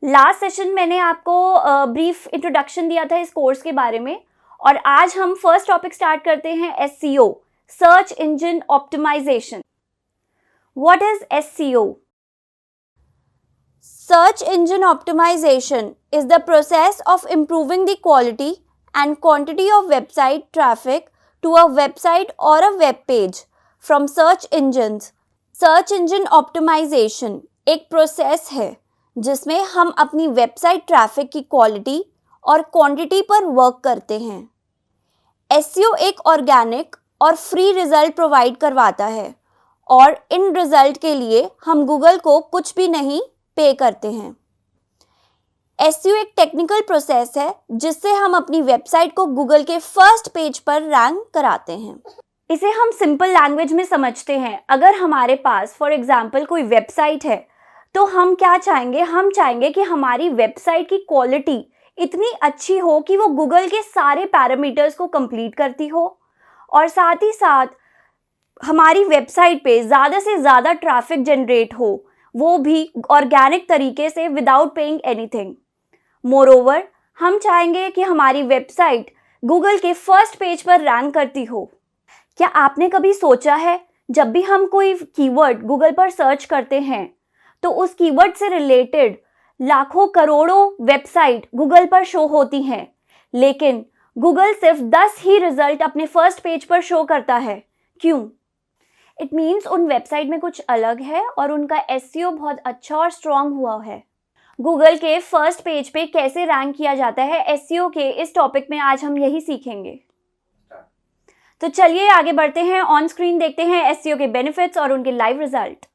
Last session मैंने आपको brief introduction दिया था इस कोर्स के बारे में, और आज हम फर्स्ट टॉपिक स्टार्ट करते हैं SEO, search engine optimisation. What is SEO? Search engine optimization is the process of improving the quality and quantity of website traffic to a website or a web page from search engines. Search engine optimization एक process है जिसमें हम अपनी website traffic की quality और quantity पर work करते हैं। SEO एक ऑर्गेनिक और फ्री रिजल्ट प्रोवाइड करवाता है और इन रिजल्ट के लिए हम गूगल को कुछ भी नहीं पे करते हैं। SEO एक टेक्निकल प्रोसेस है जिससे हम अपनी वेबसाइट को गूगल के फर्स्ट पेज पर रैंक कराते हैं। इसे हम सिंपल लैंग्वेज में समझते हैं। अगर हमारे पास फॉर एग्जांपल कोई वेबसाइट है तो हम क्या चाहेंगे? हम चाहेंगे कि हमारी वेबसाइट की क्वालिटी इतनी अच्छी हो कि वो गूगल के सारे पैरामीटर्स को कंप्लीट करती हो और साथ ही साथ हमारी वेबसाइट पे ज़्यादा से ज़्यादा ट्रैफिक जनरेट हो, वो भी ऑर्गेनिक तरीके से विदाउट पेइंग एनीथिंग। मोरओवर हम चाहेंगे कि हमारी वेबसाइट गूगल के फर्स्ट पेज पर रैंक करती हो। क्या आपने कभी सोचा है, जब भी हम कोई कीवर्ड गूगल पर सर्च करते हैं तो उस कीवर्ड से रिलेटेड लाखों करोड़ों वेबसाइट गूगल पर शो होती हैं, लेकिन गूगल सिर्फ 10 ही रिजल्ट अपने फर्स्ट पेज पर शो करता है। क्यों? इट मीन्स उन वेबसाइट में कुछ अलग है और उनका SEO बहुत अच्छा और स्ट्रॉन्ग हुआ है। गूगल के फर्स्ट पेज पे कैसे रैंक किया जाता है SEO के इस टॉपिक में आज हम यही सीखेंगे। तो चलिए आगे बढ़ते हैं। ऑन स्क्रीन देखते हैं SEO के बेनिफिट्स और उनके लाइव रिजल्ट।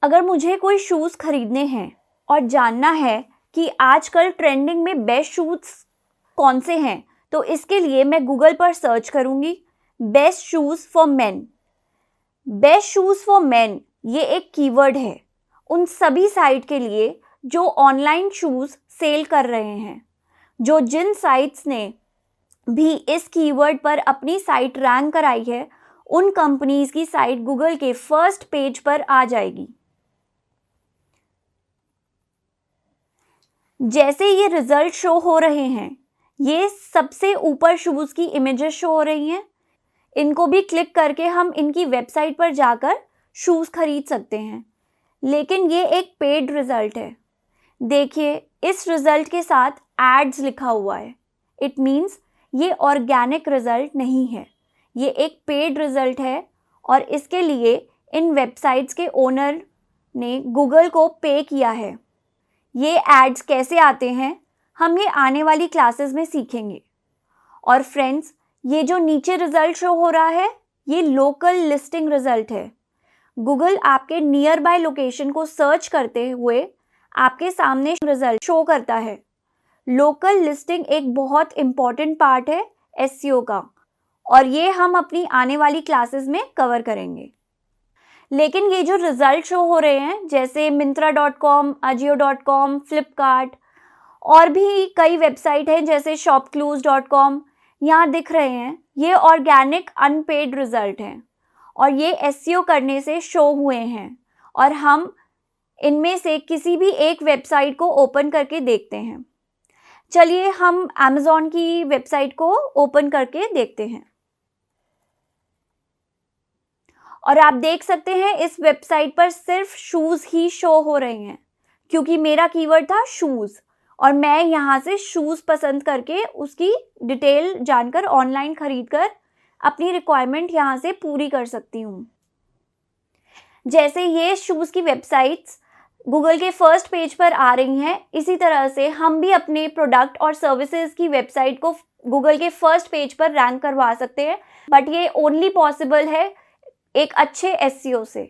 अगर मुझे कोई शूज़ खरीदने हैं और जानना है कि आजकल ट्रेंडिंग में बेस्ट शूज़ कौन से हैं, तो इसके लिए मैं गूगल पर सर्च करूँगी best shoes for main. Best shoes for main ये एक कीवर्ड है उन सभी साइट के लिए जो ऑनलाइन शूज़ सेल कर रहे हैं। जिन साइट्स ने भी इस कीवर्ड पर अपनी साइट रैंक कराई है, उन कंपनीज की साइट गूगल के फर्स्ट पेज पर आ जाएगी। जैसे ये रिजल्ट शो हो रहे हैं, ये सबसे ऊपर शूज़ की इमेजेस शो हो रही हैं। इनको भी क्लिक करके हम इनकी वेबसाइट पर जाकर शूज़ खरीद सकते हैं, लेकिन ये एक पेड रिज़ल्ट है। देखिए इस रिज़ल्ट के साथ एड्स लिखा हुआ है। इट मीन्स ये ऑर्गेनिक रिज़ल्ट नहीं है, ये एक पेड रिज़ल्ट है और इसके लिए इन वेबसाइट्स के ओनर ने गूगल को पे किया है। ये एड्स कैसे आते हैं हम ये आने वाली क्लासेस में सीखेंगे। और फ्रेंड्स, ये जो नीचे रिज़ल्ट शो हो रहा है ये लोकल लिस्टिंग रिज़ल्ट है। गूगल आपके नियर बाय लोकेशन को सर्च करते हुए आपके सामने रिज़ल्ट शो करता है। लोकल लिस्टिंग एक बहुत इम्पॉर्टेंट पार्ट है SEO का और ये हम अपनी आने वाली क्लासेस में कवर करेंगे। लेकिन ये जो रिज़ल्ट शो हो रहे हैं जैसे Myntra.com, Ajio.com, फ्लिपकार्ट और भी कई वेबसाइट हैं जैसे shopclues.com, यहाँ दिख रहे हैं, ये ऑर्गेनिक अनपेड रिज़ल्ट हैं और ये SEO करने से शो हुए हैं और हम इनमें से किसी भी एक वेबसाइट को ओपन करके देखते हैं। चलिए हम Amazon की वेबसाइट को ओपन करके देखते हैं और आप देख सकते हैं इस वेबसाइट पर सिर्फ शूज़ ही शो हो रहे हैं क्योंकि मेरा कीवर्ड था शूज़ और मैं यहाँ से शूज़ पसंद करके उसकी डिटेल जानकर ऑनलाइन खरीदकर अपनी रिक्वायरमेंट यहाँ से पूरी कर सकती हूँ। जैसे ये शूज़ की वेबसाइट्स गूगल के फर्स्ट पेज पर आ रही हैं, इसी तरह से हम भी अपने प्रोडक्ट और सर्विसेज की वेबसाइट को गूगल के फर्स्ट पेज पर रैंक करवा सकते हैं, बट ये ओनली पॉसिबल है एक अच्छे SEO से।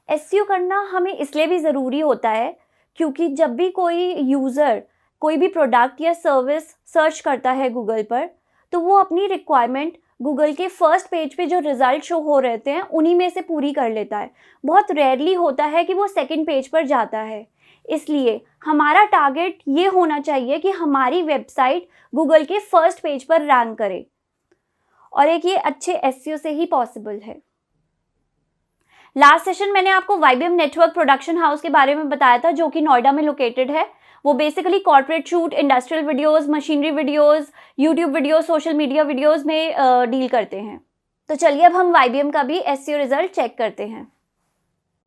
SEO करना हमें इसलिए भी ज़रूरी होता है क्योंकि जब भी कोई यूज़र कोई भी प्रोडक्ट या सर्विस सर्च करता है गूगल पर, तो वो अपनी रिक्वायरमेंट गूगल के फर्स्ट पेज पे जो रिज़ल्ट शो हो रहते हैं उन्हीं में से पूरी कर लेता है। बहुत रेयरली होता है कि वो सेकंड पेज पर जाता है। इसलिए हमारा टारगेट ये होना चाहिए कि हमारी वेबसाइट गूगल के फर्स्ट पेज पर रैंक करे और एक ये अच्छे SEO से ही पॉसिबल है। लास्ट सेशन मैंने आपको YBM नेटवर्क प्रोडक्शन हाउस के बारे में बताया था, जो कि नोएडा में लोकेटेड है। वो basically corporate shoot, industrial videos, machinery videos, YouTube videos, social media videos में डील करते हैं। तो चलिए अब हम YBM का भी SEO रिजल्ट चेक करते हैं।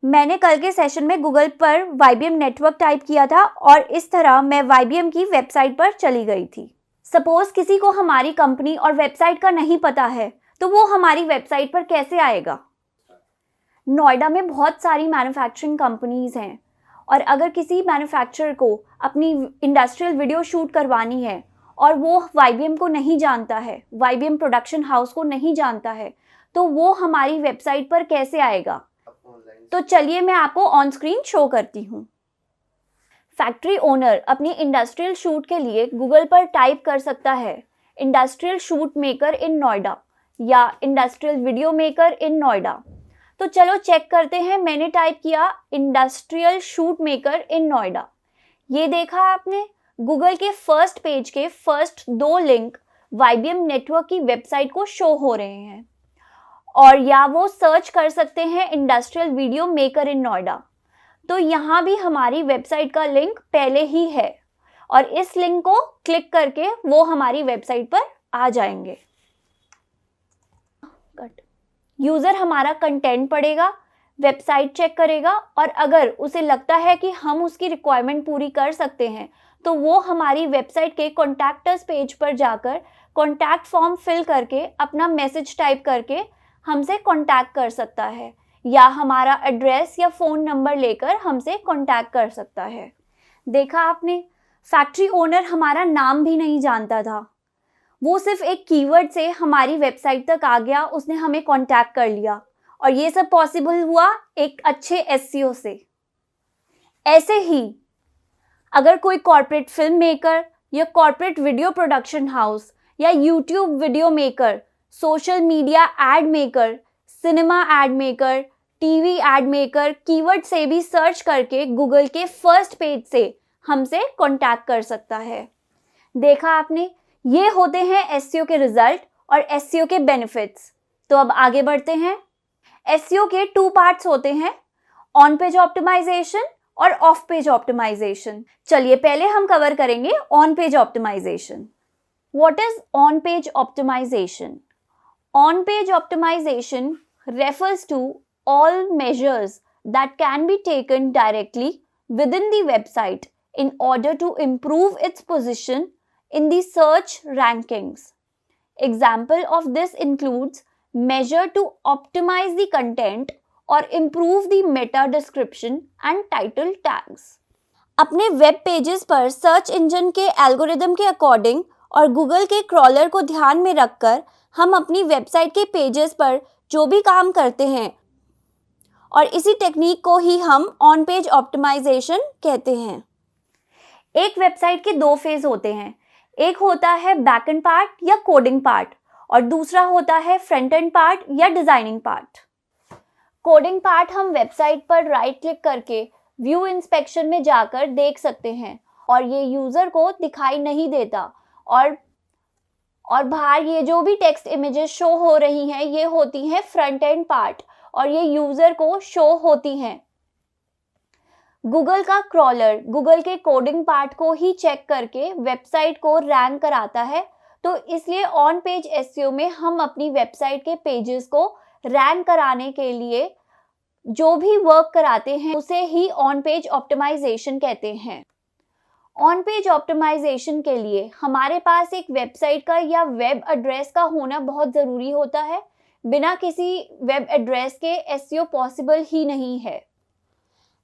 मैंने कल के सेशन में गूगल पर YBM नेटवर्क टाइप किया था और इस तरह मैं YBM की वेबसाइट पर चली गई थी। सपोज किसी को हमारी कंपनी और वेबसाइट का नहीं पता है, तो वो हमारी वेबसाइट पर कैसे आएगा? नोएडा में बहुत सारी मैन्युफैक्चरिंग कंपनीज हैं और अगर किसी मैन्युफैक्चरर को अपनी इंडस्ट्रियल वीडियो शूट करवानी है और वो YBM को नहीं जानता है, YBM प्रोडक्शन हाउस को नहीं जानता है, तो वो हमारी वेबसाइट पर कैसे आएगा? तो चलिए मैं आपको ऑन स्क्रीन शो करती हूँ। फैक्ट्री ओनर अपनी इंडस्ट्रियल शूट के लिए गूगल पर टाइप कर सकता है इंडस्ट्रियल शूट मेकर इन नोएडा या इंडस्ट्रियल वीडियो मेकर इन नोएडा। तो चलो चेक करते हैं। मैंने टाइप किया इंडस्ट्रियल शूट मेकर इन नोएडा। ये देखा आपने, गूगल के फर्स्ट पेज के फर्स्ट 2 लिंक YBM नेटवर्क की वेबसाइट को शो हो रहे हैं। और या वो सर्च कर सकते हैं इंडस्ट्रियल वीडियो मेकर इन नोएडा। तो यहाँ भी हमारी वेबसाइट का लिंक पहले ही है और इस लिंक को क्लिक करके वो हमारी वेबसाइट पर आ जाएंगे। यूज़र हमारा कंटेंट पढ़ेगा, वेबसाइट चेक करेगा और अगर उसे लगता है कि हम उसकी रिक्वायरमेंट पूरी कर सकते हैं, तो वो हमारी वेबसाइट के कॉन्टैक्टस पेज पर जाकर कॉन्टैक्ट फॉर्म फिल करके अपना मैसेज टाइप करके हमसे कॉन्टैक्ट कर सकता है या हमारा एड्रेस या फ़ोन नंबर लेकर हमसे कॉन्टैक्ट कर सकता है। देखा आपने, फैक्ट्री ओनर हमारा नाम भी नहीं जानता था, वो सिर्फ एक कीवर्ड से हमारी वेबसाइट तक आ गया, उसने हमें कांटेक्ट कर लिया और ये सब पॉसिबल हुआ एक अच्छे SEO से। ऐसे ही अगर कोई कॉर्पोरेट फिल्म मेकर या कॉर्पोरेट वीडियो प्रोडक्शन हाउस या YouTube video maker, social media ad maker, cinema ad maker, TV ad maker keyword से भी सर्च करके गूगल के फर्स्ट पेज से हमसे कांटेक्ट कर सकता है। देखा आपने, ये होते हैं SEO के रिजल्ट और SEO के बेनिफिट्स। तो अब आगे बढ़ते हैं। SEO के 2 पार्ट्स होते हैं, ऑन पेज ऑप्टिमाइजेशन और ऑफ पेज ऑप्टिमाइजेशन। चलिए पहले हम कवर करेंगे on page optimisation. What is on page optimisation? On page optimisation refers to all measures that can be taken directly within the website in order to improve its position in the search rankings. Example of this includes measure to optimize the content or improve the meta description and title tags. अपने web pages पर search engine के algorithm के according और Google के crawler को ध्यान में रखकर हम अपनी वेबसाइट के पेजेस पर जो भी काम करते हैं और इसी टेक्निक को ही हम ऑन पेज ऑप्टिमाइजेशन कहते हैं। एक वेबसाइट के 2 फेज होते हैं, एक होता है बैक एंड पार्ट या कोडिंग पार्ट और दूसरा होता है फ्रंट एंड पार्ट या डिजाइनिंग पार्ट। कोडिंग पार्ट हम वेबसाइट पर राइट क्लिक करके व्यू इंस्पेक्शन में जाकर देख सकते हैं और ये यूजर को दिखाई नहीं देता और बाहर ये जो भी टेक्स्ट इमेजेस शो हो रही हैं ये होती हैं फ्रंट एंड पार्ट और ये यूजर को शो होती हैं। गूगल का क्रॉलर गूगल के कोडिंग पार्ट को ही चेक करके वेबसाइट को रैंक कराता है, तो इसलिए ऑन पेज SEO में हम अपनी वेबसाइट के पेजेस को रैंक कराने के लिए जो भी वर्क कराते हैं उसे ही ऑन पेज ऑप्टिमाइजेशन कहते हैं। ऑन पेज ऑप्टिमाइजेशन के लिए हमारे पास एक वेबसाइट का या वेब एड्रेस का होना बहुत ज़रूरी होता है। बिना किसी वेब एड्रेस के SEO पॉसिबल ही नहीं है।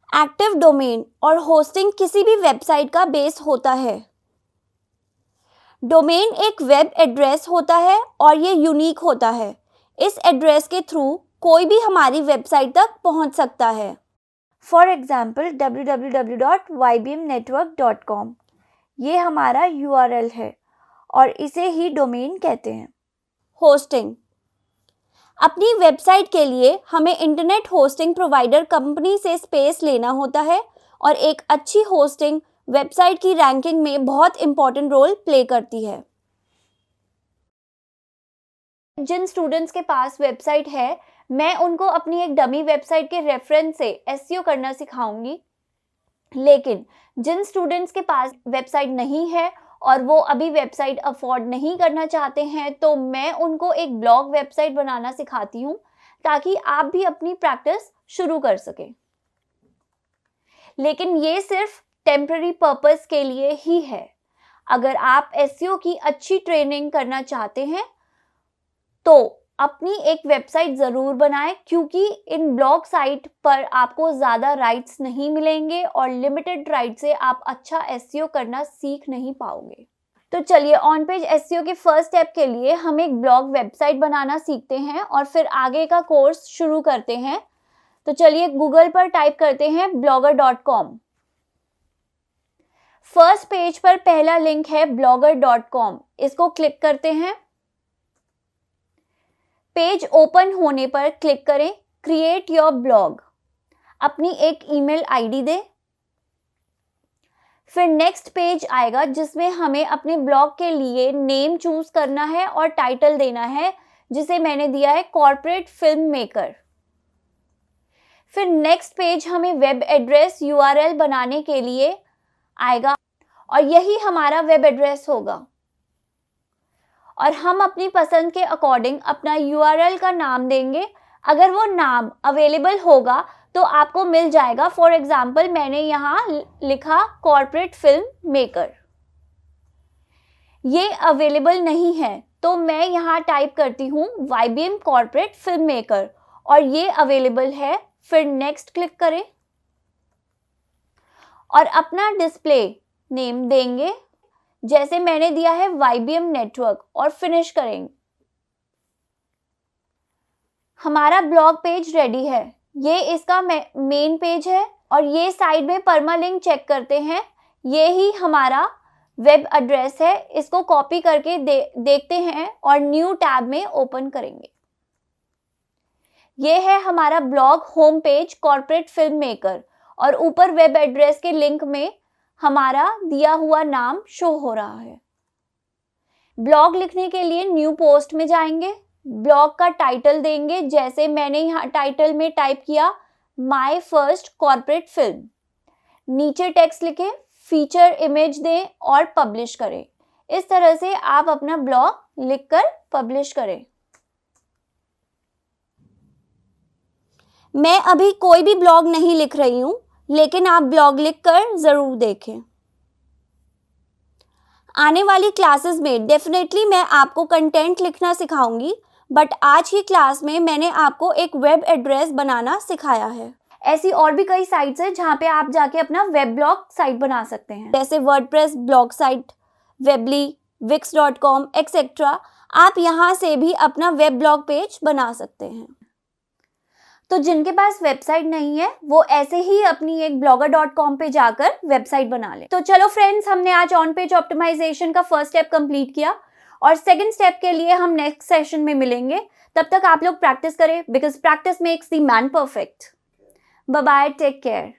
एक्टिव डोमेन और होस्टिंग किसी भी वेबसाइट का बेस होता है। डोमेन एक वेब एड्रेस होता है और ये यूनिक होता है। इस एड्रेस के थ्रू कोई भी हमारी वेबसाइट तक पहुंच सकता है। फॉर एग्जाम्पल www.ybmnetwork.com ये हमारा URL है और इसे ही डोमेन कहते हैं। होस्टिंग, अपनी वेबसाइट के लिए हमें इंटरनेट होस्टिंग प्रोवाइडर कंपनी से स्पेस लेना होता है और एक अच्छी होस्टिंग वेबसाइट की रैंकिंग में बहुत इंपॉर्टेंट रोल प्ले करती है। जिन स्टूडेंट्स के पास वेबसाइट है मैं उनको अपनी एक डमी वेबसाइट के रेफरेंस से एसईओ करना सिखाऊंगी। लेकिन जिन स्टूडेंट्स के पास वेबसाइट नहीं है और वो अभी वेबसाइट अफोर्ड नहीं करना चाहते हैं, तो मैं उनको एक ब्लॉग वेबसाइट बनाना सिखाती हूँ ताकि आप भी अपनी प्रैक्टिस शुरू कर सकें। लेकिन ये सिर्फ टेम्पररी पर्पस के लिए ही है। अगर आप एसईओ की अच्छी ट्रेनिंग करना चाहते हैं तो अपनी एक वेबसाइट ज़रूर बनाएं, क्योंकि इन ब्लॉग साइट पर आपको ज़्यादा राइट्स नहीं मिलेंगे और लिमिटेड राइट से आप अच्छा एसईओ करना सीख नहीं पाओगे। तो चलिए ऑन पेज एसईओ के फर्स्ट स्टेप के लिए हम एक ब्लॉग वेबसाइट बनाना सीखते हैं और फिर आगे का कोर्स शुरू करते हैं। तो चलिए गूगल पर टाइप करते हैं blogger.com। फर्स्ट पेज पर पहला लिंक है blogger.com, इसको क्लिक करते हैं। पेज ओपन होने पर क्लिक करें क्रिएट योर ब्लॉग, अपनी एक ईमेल आईडी दें। फिर नेक्स्ट पेज आएगा जिसमें हमें अपने ब्लॉग के लिए नेम चूज करना है और टाइटल देना है, जिसे मैंने दिया है कॉर्पोरेट फिल्म मेकर। फिर नेक्स्ट पेज हमें वेब एड्रेस यूआरएल बनाने के लिए आएगा और यही हमारा वेब एड्रेस होगा और हम अपनी पसंद के अकॉर्डिंग अपना यूआरएल का नाम देंगे। अगर वो नाम अवेलेबल होगा तो आपको मिल जाएगा। फॉर एग्जाम्पल मैंने यहाँ लिखा कॉर्पोरेट फिल्म मेकर। ये अवेलेबल नहीं है तो मैं यहाँ टाइप करती हूँ YBM कॉर्पोरेट फिल्म मेकर और ये अवेलेबल है। फिर नेक्स्ट क्लिक करें और अपना डिस्प्ले नेम देंगे, जैसे मैंने दिया है YBM नेटवर्क, और फिनिश करेंगे। हमारा ब्लॉग पेज रेडी है। ये इसका मेन पेज है और ये साइड में परमालिंक चेक करते हैं। ये ही हमारा वेब एड्रेस है। इसको कॉपी करके देखते हैं और न्यू टैब में ओपन करेंगे। ये है हमारा blog home page corporate film maker और ऊपर वेब एड्रेस के लिंक में हमारा दिया हुआ नाम शो हो रहा है। ब्लॉग लिखने के लिए न्यू पोस्ट में जाएंगे, ब्लॉग का टाइटल देंगे, जैसे मैंने यहाँ टाइटल में टाइप किया माय फर्स्ट कॉर्पोरेट फिल्म। नीचे टेक्स्ट लिखें, फीचर इमेज दें और पब्लिश करें। इस तरह से आप अपना ब्लॉग लिखकर पब्लिश करें। मैं अभी कोई भी ब्लॉग नहीं लिख रही हूँ, लेकिन आप ब्लॉग लिखकर ज़रूर देखें। आने वाली क्लासेस में डेफिनेटली मैं आपको कंटेंट लिखना सिखाऊंगी, बट आज की क्लास में मैंने आपको एक वेब एड्रेस बनाना सिखाया है। ऐसी और भी कई साइट्स हैं जहाँ पे आप जाके अपना वेब ब्लॉग साइट बना सकते हैं, जैसे WordPress blog site, Webley, wix.com etcetera. आप यहाँ से भी अपना वेब ब्लॉग पेज बना सकते हैं। तो जिनके पास वेबसाइट नहीं है वो ऐसे ही अपनी एक blogger.com पे जाकर वेबसाइट बना ले। तो चलो फ्रेंड्स, हमने आज ऑन पेज ऑप्टिमाइजेशन का फर्स्ट स्टेप कंप्लीट किया और सेकंड स्टेप के लिए हम नेक्स्ट सेशन में मिलेंगे। तब तक आप लोग प्रैक्टिस करें, because practice makes the man perfect. Bye bye, take care.